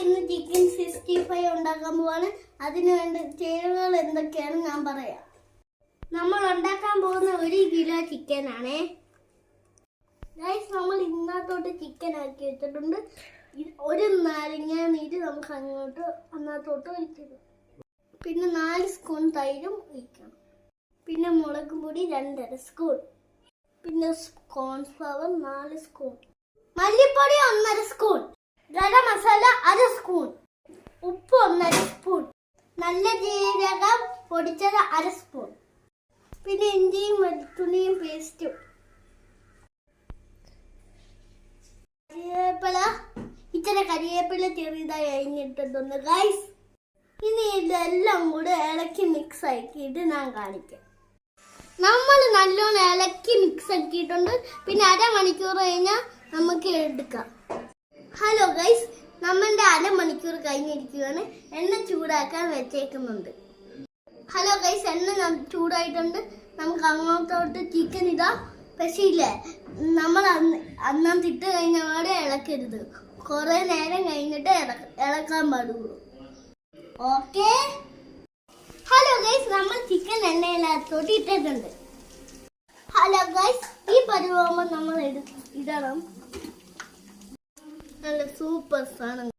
ഇന്ന് ചിക്കൻ 65 ഉണ്ടാക്കാൻ പോവാണ്. അതിന് വേണ്ട ചേരുവകൾ എന്തൊക്കെയാണ് ഞാൻ പറയാം. നമ്മൾ ഉണ്ടാക്കാൻ പോകുന്ന 1 കിലോ ചിക്കൻ ആണേ. ഗൈസ്, നമ്മൾ ഇന്നത്തോട്ട് ചിക്കൻ ആക്കി വെച്ചിട്ടുണ്ട്. ഒരു നാരങ്ങ നീര് നമുക്ക് അന്നത്തോട്ട് ഒഴിക്കണം. പിന്നെ 4 സ്പൂൺ തൈരും ഒഴിക്കണം. പിന്നെ മുളക് പൊടി 2.5 സ്പൂൺ. പിന്നെ കോൺഫ്ലവർ 4 സ്പൂൺ. മല്ലിപ്പൊടി 1.5 സ്പൂൺ. ഗരം മസാല 1/2 സ്പൂൺ. ഉപ്പ് 1.5 സ്പൂൺ. നല്ല ജീരകം പൊടിച്ചത് 1/2 സ്പൂൺ. പിന്നെ ഇഞ്ചിയും വെളുത്തുള്ളിയും പേസ്റ്റും. കരിവേപ്പില ചെറിയതായി അരിഞ്ഞിട്ടിട്ടുണ്ട് ഗൈസ്. ഇനി ഇതെല്ലാം കൂടെ ഇളക്കി മിക്സ് ആക്കിയിട്ട് ഞാൻ കാണിക്കാം. നമ്മൾ നല്ലോണം ഇളക്കി മിക്സ് ആക്കിയിട്ടുണ്ട്. പിന്നെ 1/2 മണിക്കൂർ കഴിഞ്ഞാൽ നമുക്ക് എടുക്കാം. ഹലോ ഗൈസ്, നമ്മളുടെ 1/2 മണിക്കൂർ കഴിഞ്ഞിരിക്കുകയാണ്. എണ്ണ ചൂടാക്കാൻ വെച്ചേക്കുന്നുണ്ട്. ഹലോ ഗൈസ്, എണ്ണ ചൂടായിട്ടുണ്ട്. നമുക്ക് അങ്ങോട്ടോട്ട് ചിക്കൻ ഇടാം. പക്ഷേ ഇല്ലേ, നമ്മൾ അന്നത്തിട്ട് കഴിഞ്ഞാൽ ഇളക്കരുത്. കുറെ നേരം കഴിഞ്ഞിട്ട് ഇളക്കാൻ പാടുള്ളൂ. ഓക്കെ. ഹലോ ഗൈസ്, നമ്മൾ ചിക്കൻ എണ്ണയിലത്തോട്ട് ഇട്ടിട്ടുണ്ട്. ഹലോ ഗൈസ്, ഈ പരുവാകുമ്പോൾ നമ്മൾ ഇടണം. നല്ല സൂപ്പർ സാധനം.